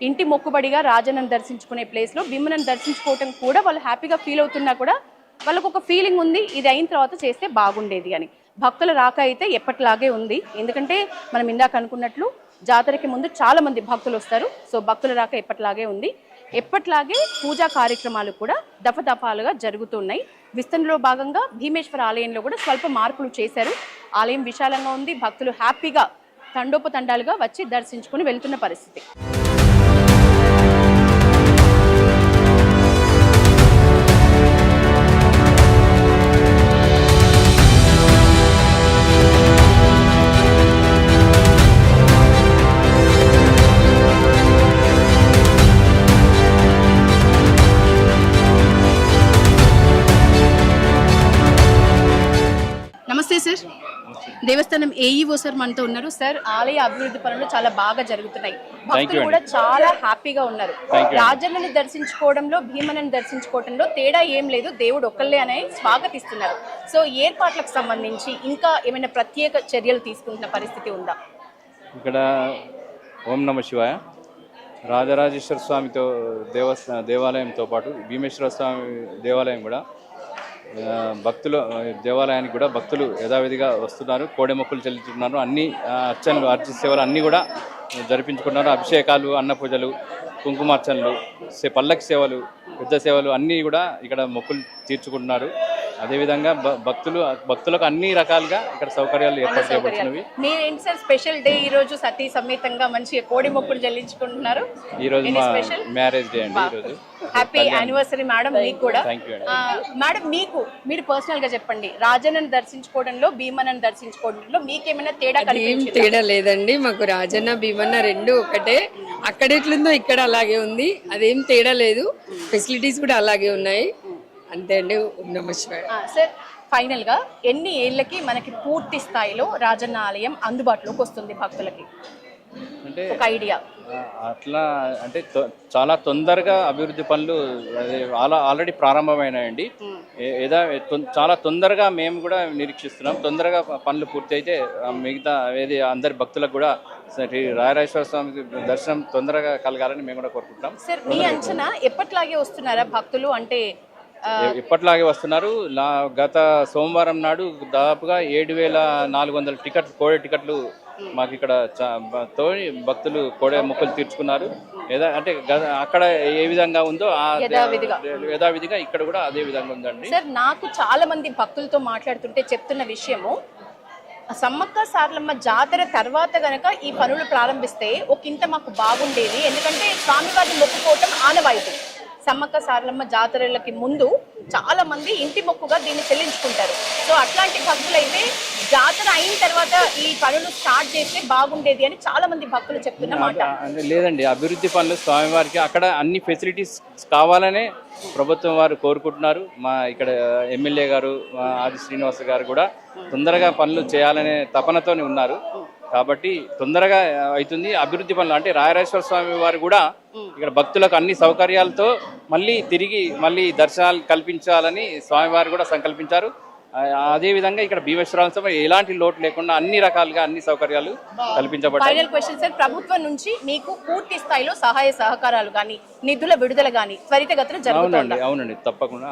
[SPEAKER 1] ఇంటి మొక్కుబడిగా రాజన్నను దర్శించుకునే ప్లేస్లో భీమన్నను దర్శించుకోవటం కూడా వాళ్ళు హ్యాపీగా ఫీల్ అవుతున్నా కూడా వాళ్ళకు ఒక ఫీలింగ్ ఉంది, ఇది అయిన తర్వాత చేస్తే బాగుండేది అని. భక్తుల రాక అయితే ఎప్పటిలాగే ఉంది. ఎందుకంటే మనం ఇందాక అనుకున్నట్లు జాతరకి ముందు చాలా మంది భక్తులు వస్తారు. సో భక్తుల రాక ఎప్పటిలాగే ఉంది. ఎప్పటిలాగే పూజా కార్యక్రమాలు కూడా దఫదఫాలుగా జరుగుతున్నాయి. విస్తరణలో భాగంగా భీమేశ్వర ఆలయంలో కూడా స్వల్ప మార్పులు చేశారు. ఆలయం విశాలంగా ఉంది. భక్తులు హ్యాపీగా తండోపతండాలుగా వచ్చి దర్శించుకుని వెళ్తున్న పరిస్థితి. నమస్తే సార్, దేవస్థానం ఏఈఓ సార్ మనతో ఉన్నారు. సార్, ఆలయ అభివృద్ధి పనులు చాలా బాగా జరుగుతున్నాయి. భక్తులు కూడా చాలా హ్యాపీగా ఉన్నారు. రాజన్నని దర్శించుకోవడంలో, భీమన్నని దర్శించుకోవడంలో తేడా ఏం లేదు, దేవుడు ఒక్కళ్ళే అనే స్వాగతిస్తున్నారు. సో ఏర్పాట్లకు సంబంధించి ఇంకా ఏమైనా ప్రత్యేక చర్యలు తీసుకుంటున్న పరిస్థితి ఉందా?
[SPEAKER 9] ఇక్కడ ఓం నమ శివాయ రాజరాజేశ్వర స్వామితో దేవాలయంతో పాటు భీమేశ్వర స్వామి దేవాలయం కూడా భక్తులు దేవాలయానికి కూడా భక్తులు యథావిధిగా వస్తున్నారు. కోడె మొక్కులు చెల్లించుకున్నారు. అన్ని అర్చనలు, అర్చన సేవలు అన్నీ కూడా జరిపించుకున్నారు. అభిషేకాలు, అన్న పూజలు, కుంకుమార్చనలు, పల్లకి సేవలు, పెద్ద సేవలు అన్నీ కూడా ఇక్కడ మొక్కులు తీర్చుకుంటున్నారు. అదేవిధంగా భక్తులకు అన్ని రకాలుగా ఇక్కడ సౌకర్యాలు ఏర్పాటు చేయబడుతున్నవి.
[SPEAKER 1] మీరేంటి సార్ స్పెషల్ డే ఈ రోజు సతీ సమేతంగా మంచిగా కోడి మొక్కులు చెల్లించుకుంటున్నారు?
[SPEAKER 9] ఈ రోజు మా మ్యారేజ్ డే అండి. ఈ రోజు
[SPEAKER 1] హ్యాపీ యానివర్సరీ మేడం మీకు కూడా. మేడం, మీరు పర్సనల్ గా చెప్పండి, రాజన్నను దర్శించుకోవడంలో, భీమన్నను దర్శించుకోవడంలో మీకేమైనా తేడా కనిపించిందా?
[SPEAKER 10] తేడా లేదండి, మాకు రాజన్న భీమన్న రెండు ఒకటే. అక్కడ ఎట్లుందో ఇక్కడ అలాగే ఉంది, అదేం తేడా లేదు. ఫెసిలిటీస్ కూడా అలాగే ఉన్నాయి, అంతే అండి. నమస్కారం
[SPEAKER 1] సార్, ఫైనల్ గా ఎన్ని ఏళ్ళకి మనకి పూర్తి స్థాయిలో రాజన్న ఆలయం అందుబాటులోకి వస్తుంది భక్తులకి?
[SPEAKER 9] అంటే
[SPEAKER 1] ఒక ఐడియా?
[SPEAKER 9] అట్లా అంటే చాలా తొందరగా అభివృద్ధి పనులు ఆల్రెడీ ప్రారంభమైనాయండి. చాలా తొందరగా మేము కూడా నిరీక్షిస్తున్నాం. తొందరగా పనులు పూర్తి అయితే మిగతా ఏది అందరి భక్తులకు కూడా శ్రీ రాయరాజేశ్వర స్వామి దర్శనం తొందరగా కలగాలని మేము కూడా కోరుకుంటున్నాం.
[SPEAKER 1] సార్, మీ అంచనా ఎప్పట్లాగే వస్తున్నారా భక్తులు? అంటే
[SPEAKER 9] ఇప్పట్లాగే వస్తున్నారు. గత సోమవారం నాడు దాదాపుగా 7,400 టికెట్లు, కోడే టికెట్లు మాకు ఇక్కడ భక్తులు కోడే మొక్కులు తీర్చుకున్నారు. అంటే అక్కడ ఏ విధంగా ఉందో యథావిధిగా ఇక్కడ కూడా అదే విధంగా ఉందండి.
[SPEAKER 1] సార్, నాకు చాలా మంది భక్తులతో మాట్లాడుతుంటే చెప్తున్న విషయము, సమ్మక్క సారలమ్మ జాతర తర్వాత గనక ఈ పనులు ప్రారంభిస్తే ఒకంత మాకు బాగుండేది. ఎందుకంటే స్వామివారిని మొక్కుకోవటం ఆనవాయితీ. సమ్మక్క సారలమ్మ జాతరలకి ముందు చాలా మంది ఇంటి మొక్కుగా దీన్ని చెల్లించుకుంటారు. సో అట్లాంటి భక్తులైతే జాతర అయిన తర్వాత ఈ పనులు స్టార్ట్ చేస్తే బాగుండేది అని చాలా మంది భక్తులు చెప్తున్న మాట.
[SPEAKER 9] లేదండి, అభివృద్ధి పనులు స్వామివారికి అక్కడ అన్ని ఫెసిలిటీస్ కావాలనే ప్రభుత్వం వారు కోరుకుంటున్నారు. మా ఇక్కడ ఎమ్మెల్యే గారు ఆది శ్రీనివాస్ గారు కూడా తొందరగా పనులు చేయాలనే తపనతో ఉన్నారు. కాబట్టి తొందరగా అవుతుంది అభివృద్ధి పనులు. అంటే రాయరాజేశ్వర స్వామి వారు కూడా ఇక్కడ భక్తులకు అన్ని సౌకర్యాలతో మళ్ళీ దర్శనాలు కల్పించాలని స్వామివారు కూడా సంకల్పించారు. అదేవిధంగా ఇక్కడ భీమేశ్వర ఎలాంటి లోటు లేకుండా అన్ని రకాలుగా అన్ని సౌకర్యాలు కల్పించబడ్డాయి.
[SPEAKER 1] ఫైనల్ క్వశ్చన్ సార్, ప్రభుత్వం నుంచి మీకు పూర్తి స్థాయిలో సహాయ సహకారాలు కానీ నిధుల విడుదల కానీ త్వరితగతిన జరుగుతుంది?
[SPEAKER 9] అవునండి, తప్పకుండా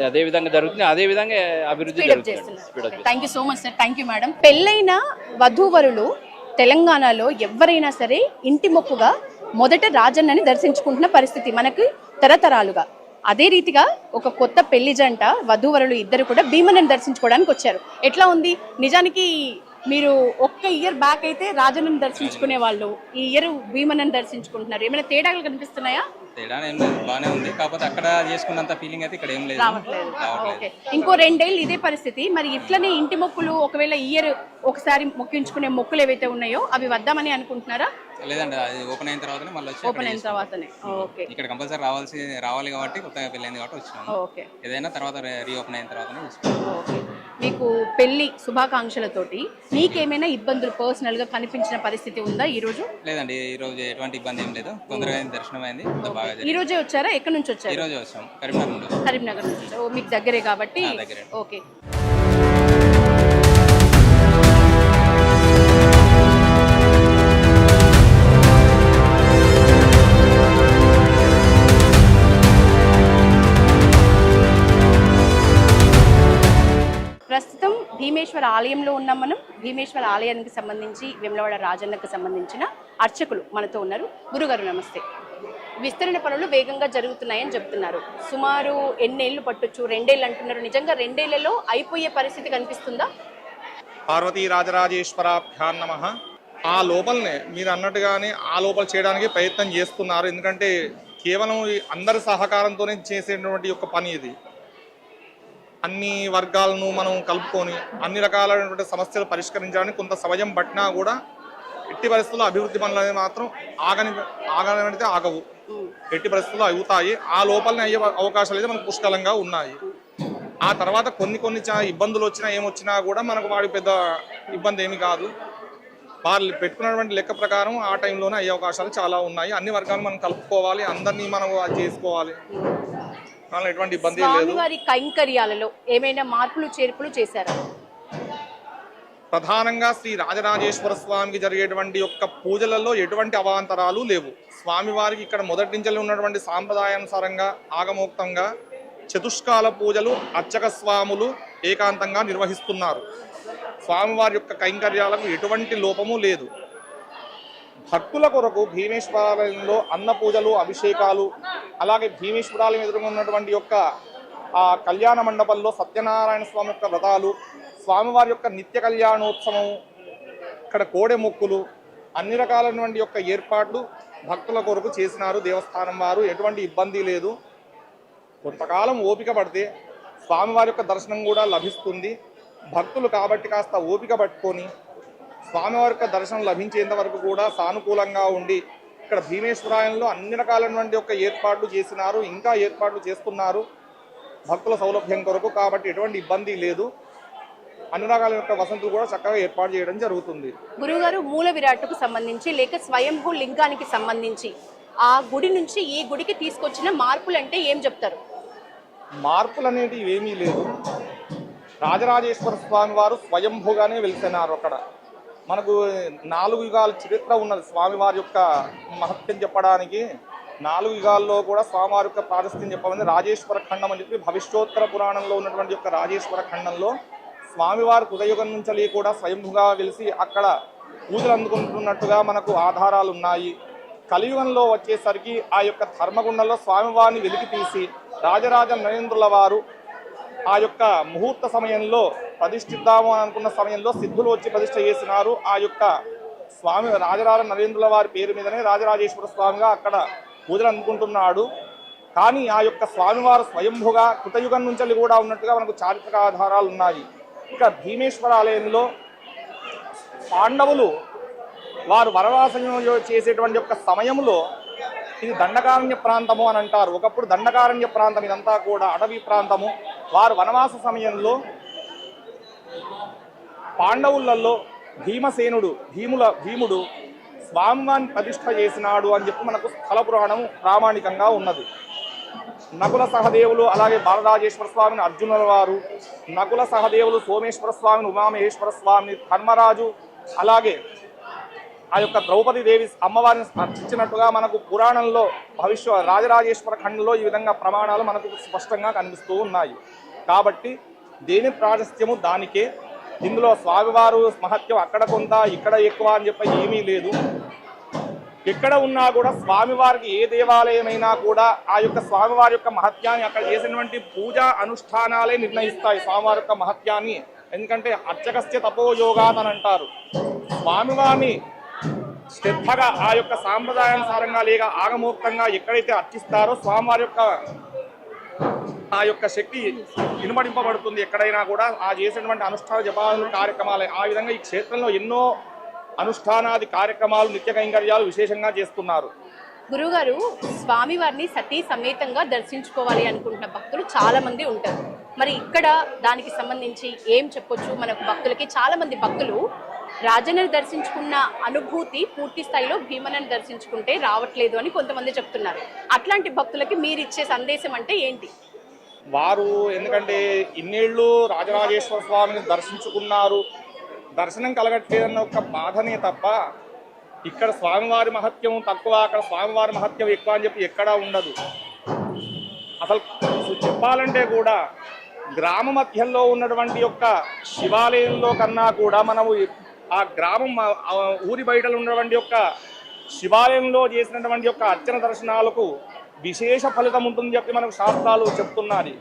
[SPEAKER 9] అదే విధంగా జరుగుతుంది. అదే విధంగా అభివృద్ధి జరుగుతుంది.
[SPEAKER 1] Thank you so much sir. Thank you madam. పెళ్ళైన వధూవరులు తెలంగాణలో ఎవరైనా సరే ఇంటి మొక్కుగా మొదట రాజన్నని దర్శించుకుంటున్న పరిస్థితి మనకు తరతరాలుగా. అదే రీతిగా ఒక కొత్త పెళ్లి జంట వధూవరులు ఇద్దరు కూడా భీమన్నని దర్శించుకోవడానికి వచ్చారు. ఎట్లా ఉంది? నిజానికి మీరు ఒక్క ఇయర్ బ్యాక్ అయితే రాజన్నని దర్శించుకునే వాళ్ళు, ఈ ఇయర్ భీమన్నని దర్శించుకుంటున్నారు. ఏమైనా తేడాలు కనిపిస్తున్నాయా?
[SPEAKER 11] తేడా ఏం లేదు, బాగానే ఉంది. కాకపోతే అక్కడ చేసుకున్నంత ఫీలింగ్ అయితే ఇక్కడ ఏం లేదు,
[SPEAKER 1] రావట్లేదు. ఇంకో 2 ఏళ్ళు ఇదే పరిస్థితి. మరి ఇట్లనే ఇంటి మొక్కులు ఒకవేళ ఇయర్ ఒకసారి మొక్కించుకునే మొక్కులు ఏవైతే ఉన్నాయో అవి వద్దామని అనుకుంటున్నారా?
[SPEAKER 11] లేదండి, అది ఓపెన్ అయిన తర్వాతనే మళ్ళీ వచ్చి
[SPEAKER 1] ఓపెన్ అయిన తర్వాతనే. ఓకే,
[SPEAKER 11] ఇక్కడ కంపల్సరీ రావాలి కాబట్టి కొత్తగా పెళ్ళైంది కాబట్టి వచ్చినాము.
[SPEAKER 1] ఓకే,
[SPEAKER 11] ఏదైనా తర్వాత రీఓపెన్ అయిన తర్వాతనే చూసుకుంటాం.
[SPEAKER 1] ఓకే. మీకు పెళ్లి శుభాకాంక్షలతోటి మీకేమైనా ఇబ్బందులు పర్సనల్ గా కనిపించిన పరిస్థితి ఉందా ఈ రోజు?
[SPEAKER 11] లేదండి, ఈ రోజు ఎటువంటి ఇబ్బంది ఏం లేదు. తొందరగా దర్శనం అయింది, బాగా.
[SPEAKER 1] ఈ రోజే వచ్చారా? ఎక్కడి నుంచి వచ్చారు?
[SPEAKER 11] ఈ రోజే వచ్చాం, కరీంనగర్ నుండి.
[SPEAKER 1] కరీంనగర్ నుంచి. మీకు దగ్గరే కాబట్టి ఓకే. ప్రస్తుతం భీమేశ్వర ఆలయంలో ఉన్నాం మనం. భీమేశ్వర ఆలయానికి సంబంధించి వేములవాడ రాజన్నకు సంబంధించిన అర్చకులు మనతో ఉన్నారు. గురుగారు నమస్తే. విస్తరణ పనులు వేగంగా జరుగుతున్నాయని చెప్తున్నారు. సుమారు ఎన్నేళ్లు పట్టొచ్చు? 2 ఏళ్ళు అంటున్నారు. నిజంగా 2 ఏళ్లలో అయిపోయే పరిస్థితి కనిపిస్తుందా?
[SPEAKER 12] పార్వతీ రాజరాజేశ్వరాభ్యాన్ నమః. ఆ లోపలనే మీరు అన్నట్టుగానే ఆ లోపల చేయడానికి ప్రయత్నం చేస్తున్నారు. ఎందుకంటే కేవలం అందరి సహకారంతోనే చేసేటువంటి ఒక పని ఇది. అన్ని వర్గాలను మనం కలుపుకొని అన్ని రకాలైనటువంటి సమస్యలు పరిష్కరించడానికి కొంత సమయం పట్టినా కూడా ఎట్టి పరిస్థితుల్లో అభివృద్ధి పనులు అనేది మాత్రం ఆగనితే ఆగవు. ఎట్టి పరిస్థితుల్లో అవుతాయి. ఆ లోపలనే అయ్యే అవకాశాలు అయితే మనకు పుష్కలంగా ఉన్నాయి. ఆ తర్వాత కొన్ని ఇబ్బందులు వచ్చినా ఏమొచ్చినా కూడా మనకు వాడి పెద్ద ఇబ్బంది ఏమి కాదు. వాళ్ళు పెట్టుకున్నటువంటి లెక్క ప్రకారం ఆ టైంలోనే అయ్యే అవకాశాలు చాలా ఉన్నాయి. అన్ని వర్గాలు మనం కలుపుకోవాలి, అందరినీ మనం చేసుకోవాలి. ఎటువంటి ఇబ్బంది లేదు.
[SPEAKER 1] స్వామివారి కైంకర్యాలలో ఏమైనా మార్పులు చేర్పులు చేశారా?
[SPEAKER 12] ప్రధానంగా శ్రీ రాజరాజేశ్వర స్వామికి జరిగేటువంటి యొక్క పూజలలో ఎటువంటి అవాంతరాలు లేవు. స్వామివారికి ఇక్కడ మొదటి నుంచి ఉన్నటువంటి సాంప్రదాయానుసారంగా ఆగమోక్తంగా చతుష్కాల పూజలు అర్చక స్వాములు ఏకాంతంగా నిర్వహిస్తున్నారు. స్వామివారి యొక్క కైంకర్యాలకు ఎటువంటి లోపము లేదు. భక్తుల కొరకు భీమేశ్వరాలయంలో అన్న పూజలు, అభిషేకాలు, అలాగే భీమేశ్వరాలయం ఎదురుగా ఉన్నటువంటి యొక్క ఆ కళ్యాణ మండపంలో సత్యనారాయణ స్వామి యొక్క వ్రతాలు, స్వామివారి యొక్క నిత్య కళ్యాణోత్సవం, ఇక్కడ కోడె మొక్కులు, అన్ని రకాలైనటువంటి యొక్క ఏర్పాట్లు భక్తుల కొరకు చేసినారు దేవస్థానం వారు. ఎటువంటి ఇబ్బంది లేదు. కొంతకాలం ఓపిక పడితే స్వామివారి యొక్క దర్శనం కూడా లభిస్తుంది. భక్తులు కాబట్టి కాస్త ఓపిక పట్టుకొని స్వామివారి యొక్క దర్శనం లభించేంత వరకు కూడా సానుకూలంగా ఉండి ఇక్కడ భీమేశ్వరాలయంలో అన్ని రకాలైనటువంటి యొక్క ఏర్పాట్లు చేసినారు, ఇంకా ఏర్పాట్లు చేస్తున్నారు భక్తుల సౌలభ్యం కొరకు. కాబట్టి ఎటువంటి ఇబ్బంది లేదు. అన్ని రకాల యొక్క వసతులు కూడా చక్కగా ఏర్పాటు చేయడం జరుగుతుంది.
[SPEAKER 1] గురువుగారు, మూల విరాట్కు సంబంధించి లేక స్వయంభూ లింగానికి సంబంధించి ఆ గుడి నుంచి ఈ గుడికి తీసుకొచ్చిన మార్పులు అంటే ఏం చెప్తారు?
[SPEAKER 12] మార్పులు అనేటివి ఏమీ లేదు. రాజరాజేశ్వర స్వామి వారు స్వయంభూగానే వెలిసినారు. అక్కడ మనకు 4 యుగాల చరిత్ర ఉన్నది. స్వామివారి యొక్క మహత్యం చెప్పడానికి 4 యుగాల్లో కూడా స్వామివారి యొక్క ప్రాశస్త్యం చెప్పమంది రాజేశ్వర ఖండం అని చెప్పి భవిష్యోత్తర పురాణంలో ఉన్నటువంటి యొక్క రాజేశ్వర ఖండంలో స్వామివారి కృతయుగం నుంచి కూడా స్వయంభుగా వెలిసి అక్కడ పూజలు అందుకుంటున్నట్టుగా మనకు ఆధారాలు ఉన్నాయి. కలియుగంలో వచ్చేసరికి ఆ యొక్క ధర్మగుండంలో స్వామివారిని వెలికి తీసి రాజరాజ నరేంద్రుల వారు ఆ యొక్క ముహూర్త సమయంలో ప్రతిష్ఠిద్దాము అని అనుకున్న సమయంలో సిద్ధులు వచ్చి ప్రతిష్ఠ చేసినారు. ఆ యొక్క స్వామి రాజరాజ నరేంద్రుల వారి పేరు మీదనే రాజరాజేశ్వర స్వామిగా అక్కడ పూజలు అందుకుంటున్నాడు. కానీ ఆ యొక్క స్వామివారు స్వయంభుగా కృతయుగం నుంచి కూడా ఉన్నట్టుగా మనకు చారిత్రక ఆధారాలు ఉన్నాయి. ఇక భీమేశ్వర ఆలయంలో పాండవులు వారు వనవాసం చేసేటువంటి యొక్క సమయంలో ఇది దండకారణ్య ప్రాంతము అని అంటారు. ఒకప్పుడు దండకారణ్య ప్రాంతం, ఇదంతా కూడా అటవీ ప్రాంతము. వారు వనవాస సమయంలో పాండవులలో భీమసేనుడు భీముడు స్వామివారిని ప్రతిష్ఠ చేసినాడు అని చెప్పి మనకు స్థల పురాణం ప్రామాణికంగా ఉన్నది. నకుల సహదేవులు అలాగే బాలరాజేశ్వర స్వామిని అర్జునుల వారు, నకుల సహదేవులు సోమేశ్వర స్వామిని ఉమామహేశ్వర స్వామిని, ధర్మరాజు అలాగే ఆ యొక్క ద్రౌపది దేవి అమ్మవారిని అర్చించినట్టుగా మనకు పురాణంలో రాజరాజేశ్వర ఖండంలో ఈ విధంగా ప్రమాణాలు మనకు స్పష్టంగా కనిపిస్తూ ఉన్నాయి. కాబట్టి దేని ప్రాశస్త్యము దానికే. ఇందులో స్వామివారు మహత్యం అక్కడ కొంత ఇక్కడ ఎక్కువ అని చెప్పి ఏమీ లేదు. ఎక్కడ ఉన్నా కూడా స్వామివారికి ఏ దేవాలయమైనా కూడా ఆ యొక్క స్వామివారి యొక్క మహత్యాన్ని అక్కడ చేసినటువంటి పూజా అనుష్ఠానాలే నిర్ణయిస్తాయి స్వామివారి యొక్క మహత్యాన్ని. ఎందుకంటే అర్చకస్య తపోయోగాత్ అని అంటారు. స్వామివారిని శ్రద్ధగా ఆ యొక్క సాంప్రదాయానుసారంగా లేక ఆగమోక్తంగా ఎక్కడైతే అర్చిస్తారో స్వామివారి యొక్క ఆ యొక్క శక్తి ఇనుమడింపబడుతుంది. ఎక్కడైనా కూడా ఆ చేసినటువంటి అనుష్ఠాన జపాలు కార్యక్రమాలు ఆ విధంగా ఈ క్షేత్రంలో ఎన్నో అనుష్ఠానాది కార్యక్రమాలు నిత్య కైంకర్యాలు విశేషంగా చేస్తున్నారు.
[SPEAKER 1] గురువుగారు, స్వామివారిని సతీ సమేతంగా దర్శించుకోవాలి అనుకుంటున్న భక్తులు చాలా మంది ఉంటారు. మరి ఇక్కడ దానికి సంబంధించి ఏం చెప్పొచ్చు మనకు భక్తులకి? చాలా మంది భక్తులు రాజన్నని దర్శించుకున్న అనుభూతి పూర్తి స్థాయిలో భీమన్నని దర్శించుకుంటే రావట్లేదు అని కొంతమంది చెప్తున్నారు. అట్లాంటి భక్తులకి మీరు ఇచ్చే సందేశం అంటే ఏంటి?
[SPEAKER 12] వారు ఎందుకంటే ఇన్నేళ్ళు రాజరాజేశ్వర స్వామిని దర్శించుకున్నారు, దర్శనం కలగట్లేదన్న ఒక బాధనే తప్ప ఇక్కడ స్వామివారి మహత్యం తక్కువ, అక్కడ స్వామివారి మహత్యం ఎక్కువ అని చెప్పి ఎక్కడా ఉండదు. అసలు చెప్పాలంటే కూడా గ్రామ మధ్యంలో ఉన్నటువంటి యొక్క శివాలయంలో కన్నా కూడా మనము ఆ గ్రామం ఊరి బయటలో ఉన్నటువంటి యొక్క శివాలయంలో చేసినటువంటి యొక్క అర్చన దర్శనాలకు విశేష ఫలితం ఉంటుందని చెప్పి మనకు శాస్త్రాలు చెప్తున్నది.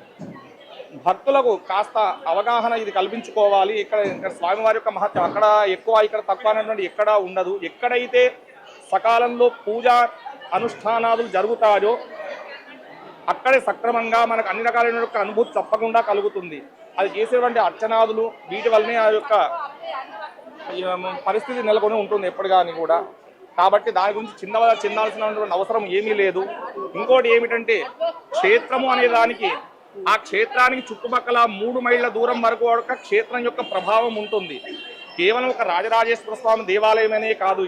[SPEAKER 12] భక్తులకు కాస్త అవగాహన ఇది కల్పించుకోవాలి. ఇక్కడ స్వామివారి యొక్క మహత్యం అక్కడ ఎక్కువ ఇక్కడ తక్కువ అనేటువంటి ఎక్కడా ఉండదు. ఎక్కడైతే సకాలంలో పూజా అనుష్ఠానాలు జరుగుతాయో అక్కడే సక్రమంగా మనకు అన్ని రకాలైన యొక్క అనుభూతి తప్పకుండా కలుగుతుంది. అది చేసేటువంటి అర్చనాదులు వీటి వల్లనే ఆ యొక్క పరిస్థితి నెలకొని ఉంటుంది ఎప్పుడు కానీ కూడా. కాబట్టి దాని గురించి చెందాల్సినటువంటి అవసరం ఏమీ లేదు. ఇంకోటి ఏమిటంటే క్షేత్రము అనే దానికి ఆ క్షేత్రానికి చుట్టుపక్కల 3 మైళ్ళ దూరం వరకు ఒక క్షేత్రం యొక్క ప్రభావం ఉంటుంది. కేవలం ఒక రాజరాజేశ్వర స్వామి దేవాలయమనే కాదు,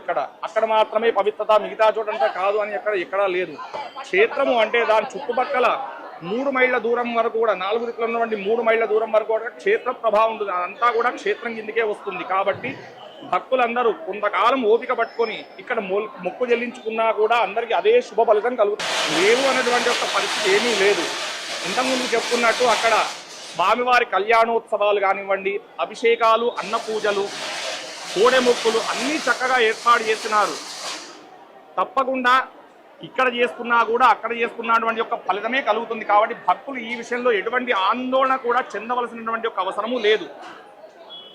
[SPEAKER 12] అక్కడ మాత్రమే పవిత్రత, మిగతా చోటంతా కాదు అని ఎక్కడా లేదు. క్షేత్రము అంటే దాని చుట్టుపక్కల 3 మైళ్ళ దూరం వరకు కూడా 4 దిక్కులు ఉన్నటువంటి 3 మైళ్ళ దూరం వరకు కూడా క్షేత్ర ప్రభావం ఉంటుంది. అదంతా కూడా క్షేత్రం కిందకే వస్తుంది. కాబట్టి భక్తులందరూ కొంతకాలం ఓపిక పట్టుకొని ఇక్కడ మొక్కు చెల్లించుకున్నా కూడా అందరికీ అదే శుభ ఫలితం కలుగుతుంది. లేవు అనేటువంటి ఒక పరిస్థితి ఏమీ లేదు. ఇంతకుముందు చెప్పుకున్నట్టు అక్కడ స్వామివారి కళ్యాణోత్సవాలు కానివ్వండి, అభిషేకాలు, అన్న పూజలు, కోడెమొక్కులు అన్నీ చక్కగా ఏర్పాటు చేస్తున్నారు. తప్పకుండా ఇక్కడ చేసుకున్నా కూడా అక్కడ చేసుకున్నటువంటి యొక్క ఫలితమే కలుగుతుంది. కాబట్టి భక్తులు ఈ విషయంలో ఎటువంటి ఆందోళన కూడా చెందవలసినటువంటి ఒక అవసరము లేదు.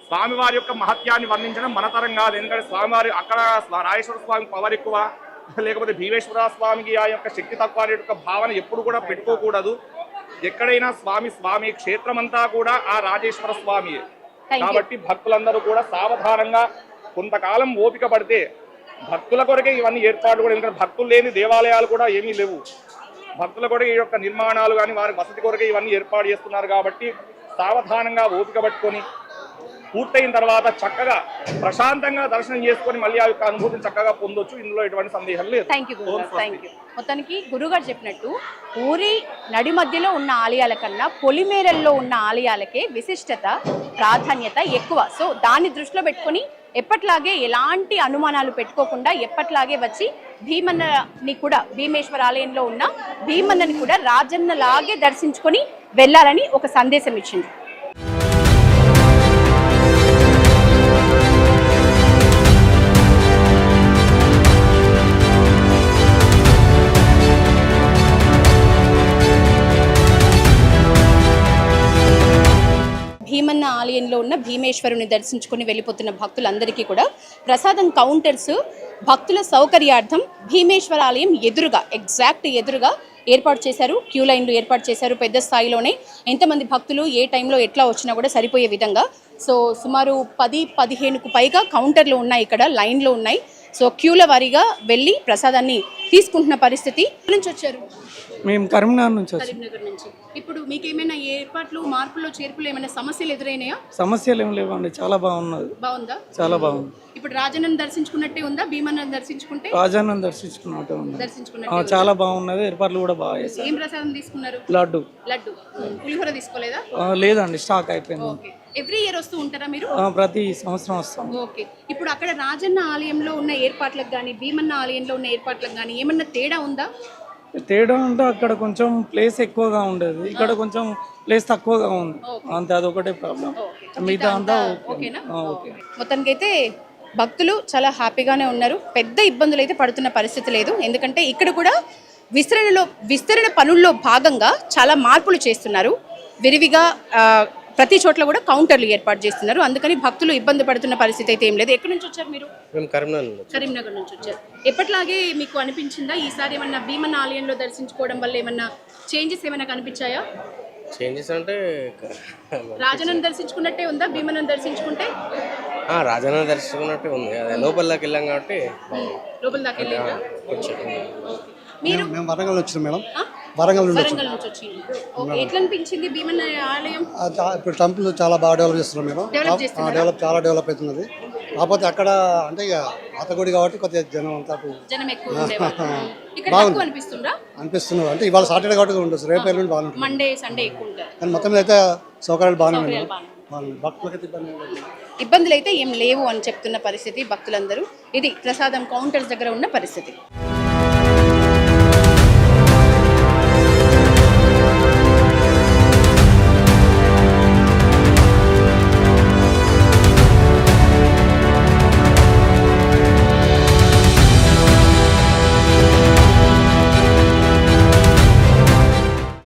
[SPEAKER 12] స్వామివారి యొక్క మహత్యాన్ని వర్ణించడం మన తరం కాదు. ఎందుకంటే స్వామివారి అక్కడ రాజేశ్వర స్వామి పవర్ ఎక్కువ, లేకపోతే భీమేశ్వర స్వామికి ఆ యొక్క శక్తి తక్కువ అనే యొక్క భావన ఎప్పుడు కూడా పెట్టుకోకూడదు. ఎక్కడైనా స్వామి క్షేత్రం అంతా కూడా ఆ రాజేశ్వర స్వామి. కాబట్టి భక్తులందరూ కూడా సావధానంగా కొంతకాలం ఓపిక పడితే భక్తుల కొరకే ఇవన్నీ ఏర్పాట్లు కూడా, ఎందుకంటే భక్తులు లేని దేవాలయాలు కూడా ఏమీ లేవు. భక్తుల కొరకే ఈ యొక్క నిర్మాణాలు కానీ వారి వసతి కొరకే ఇవన్నీ ఏర్పాటు చేస్తున్నారు. కాబట్టి సావధానంగా ఓపిక పట్టుకొని పూర్తయిన తర్వాత చక్కగా ప్రశాంతంగా దర్శనం చేసుకొని మళ్ళీ ఆ యొక్క అనుభూతిని చక్కగా పొందొచ్చు. ఇందులో ఎటువంటి సందేహం లేదు.
[SPEAKER 1] థ్యాంక్ యూ గురుగారు, థ్యాంక్ యూ. మొత్తానికి గురుగారు చెప్పినట్టు ఊరి నడి మధ్యలో ఉన్న ఆలయాల కన్నా పొలిమేరల్లో ఉన్న ఆలయాలకే విశిష్టత, ప్రాధాన్యత ఎక్కువ. సో దాన్ని దృష్టిలో పెట్టుకొని ఎప్పట్లాగే ఎలాంటి అనుమానాలు పెట్టుకోకుండా ఎప్పట్లాగే వచ్చి భీమన్నని కూడా, భీమేశ్వర ఆలయంలో ఉన్న భీమన్నని కూడా రాజన్నలాగే దర్శించుకొని వెళ్ళాలని ఒక సందేశం ఇచ్చింది. భీమన్న ఆలయంలో ఉన్న భీమేశ్వరుని దర్శించుకొని వెళ్ళిపోతున్న భక్తులందరికీ కూడా ప్రసాదం కౌంటర్స్ భక్తుల సౌకర్యార్థం భీమేశ్వర ఆలయం ఎదురుగా, ఎగ్జాక్ట్ ఎదురుగా ఏర్పాటు చేశారు. క్యూ లైన్లు ఏర్పాటు చేశారు పెద్ద స్థాయిలోనే. ఎంతమంది భక్తులు ఏ టైంలో ఎట్లా వచ్చినా కూడా సరిపోయే విధంగా. సో సుమారు 10-15కు పైగా కౌంటర్లు ఉన్నాయి, ఇక్కడ లైన్లు ఉన్నాయి. సో క్యూల వారీగా వెళ్ళి ప్రసాదాన్ని తీసుకుంటున్న పరిస్థితి. నుంచి వచ్చారు?
[SPEAKER 13] మేము కరీంనగర్ నుంచి వచ్చాం.
[SPEAKER 1] కరీంనగర్ నుంచి. ఇప్పుడు మీకేమైనా ఏర్పాట్లు, మార్పులు, చేర్పులు ఏమైనా సమస్యలు ఎదురైనాయా?
[SPEAKER 13] సమస్యలు ఏం లేవండి, చాలా బాగున్నది.
[SPEAKER 1] బాగుందా?
[SPEAKER 13] చాలా బాగుంది.
[SPEAKER 1] ఇప్పుడు రాజన్నను దర్శించుకున్నట్టే ఉందా? భీమన్నను దర్శించుకుంటే?
[SPEAKER 13] రాజన్నను దర్శించుకున్నట్టే ఉంది.
[SPEAKER 1] దర్శించుకున్నట్టే.
[SPEAKER 13] చాలా బాగున్నది, ఏర్పాట్లు కూడా బాగా చేశారు.
[SPEAKER 1] ఏం ప్రసాదం తీసుకున్నారు?
[SPEAKER 13] లడ్డు.
[SPEAKER 1] లడ్డు. పులిహోర తీసుకోలేదా?
[SPEAKER 13] లేదండి, స్టాక్ అయిపోయింది.
[SPEAKER 1] ఓకే. ఎవ్రీ ఇయర్ వస్తూ ఉంటారా మీరు?
[SPEAKER 13] ప్రతి సంవత్సరం వస్తాం.
[SPEAKER 1] ఓకే. ఇప్పుడు అక్కడ రాజన్న ఆలయంలో ఉన్న ఏర్పాట్లకు కానీ, భీమన్న ఆలయంలో ఉన్న ఏర్పాట్లకు కానీ ఏమన్నా తేడా ఉందా?
[SPEAKER 13] తేడా అంటే అక్కడ కొంచెం ప్లేస్ ఎక్కువగా ఉండేది, ఇక్కడ కొంచెం ప్లేస్ తక్కువగా ఉంది అంతే, అదొకటే ప్రాబ్లం. మిగతా అంతా
[SPEAKER 1] ఓకేనా?
[SPEAKER 13] ఓకే.
[SPEAKER 1] మొత్తానికైతే భక్తులు చాలా హ్యాపీగానే ఉన్నారు. పెద్ద ఇబ్బందులు అయితే పడుతున్న పరిస్థితి లేదు. ఎందుకంటే ఇక్కడ కూడా విస్తరణ పనుల్లో భాగంగా చాలా మార్పులు చేస్తున్నారు. విరివిగా ప్రతి చోట్ల కూడా కౌంటర్లు ఏర్పాటు చేస్తున్నారు. అందుకని భక్తులు ఇబ్బంది పడుతున్న పరిస్థితి అయితే ఏం లేదు. ఎక్కడి నుంచి వచ్చారు మీరు? కరీంనగర్ నుంచి వచ్చారు. ఎప్పటిలాగే మీకు అనిపించిందా ఈసారి ఏమన్నా భీమన్న ఆలయంలో దర్శించుకోవడం వల్ల ఏమన్నా చేంజెస్ ఏమైనా కనిపించాయా?
[SPEAKER 14] చేంజెస్ అంటే
[SPEAKER 1] రాజన్నను దర్శించుకున్నట్టే ఉందా? భీమన్నను దర్శించుకుంటే
[SPEAKER 14] రాజన్న దర్శించుకున్నట్టే ఉంది. అదే లోపలికి వెళ్ళాం కాబట్టి
[SPEAKER 1] లోపల దాకా వెళ్ళారా?
[SPEAKER 15] మీరు? మేము వరంగల్ వచ్చినాం మేడం. వరంగల్ నుంచి
[SPEAKER 1] వచ్చింది. ఓకే. ఎట్లా అనిపించింది భీమన్న ఆలయం?
[SPEAKER 15] ఇప్పుడు టెంపుల్ చాలా బాగా డెవలప్ చేస్తున్నాం మేడం. చాలా డెవలప్ అవుతున్నది. కాకపోతే అక్కడ అంటే ఇక అతగుడి కాబట్టి కొద్దిగా జనం అంతా
[SPEAKER 1] జనం ఎక్కువ బాగుంది
[SPEAKER 15] అనిపిస్తున్నారు. అంటే ఇవాళ సాటర్డే కాబట్టి ఉండొచ్చు, రేపు ఎల్లుండి బాగుంటుంది,
[SPEAKER 1] మండే సండే ఎక్కువ ఉంటారు.
[SPEAKER 15] కానీ మొత్తం అయితే సౌకర్యాలు బాగానే ఉన్నాయి. భక్తులకైతే
[SPEAKER 1] ఇబ్బందులు అయితే ఏం లేవు అని చెప్తున్న పరిస్థితి భక్తులందరూ. ఇది ప్రసాదం కౌంటర్స్ దగ్గర ఉన్న పరిస్థితి.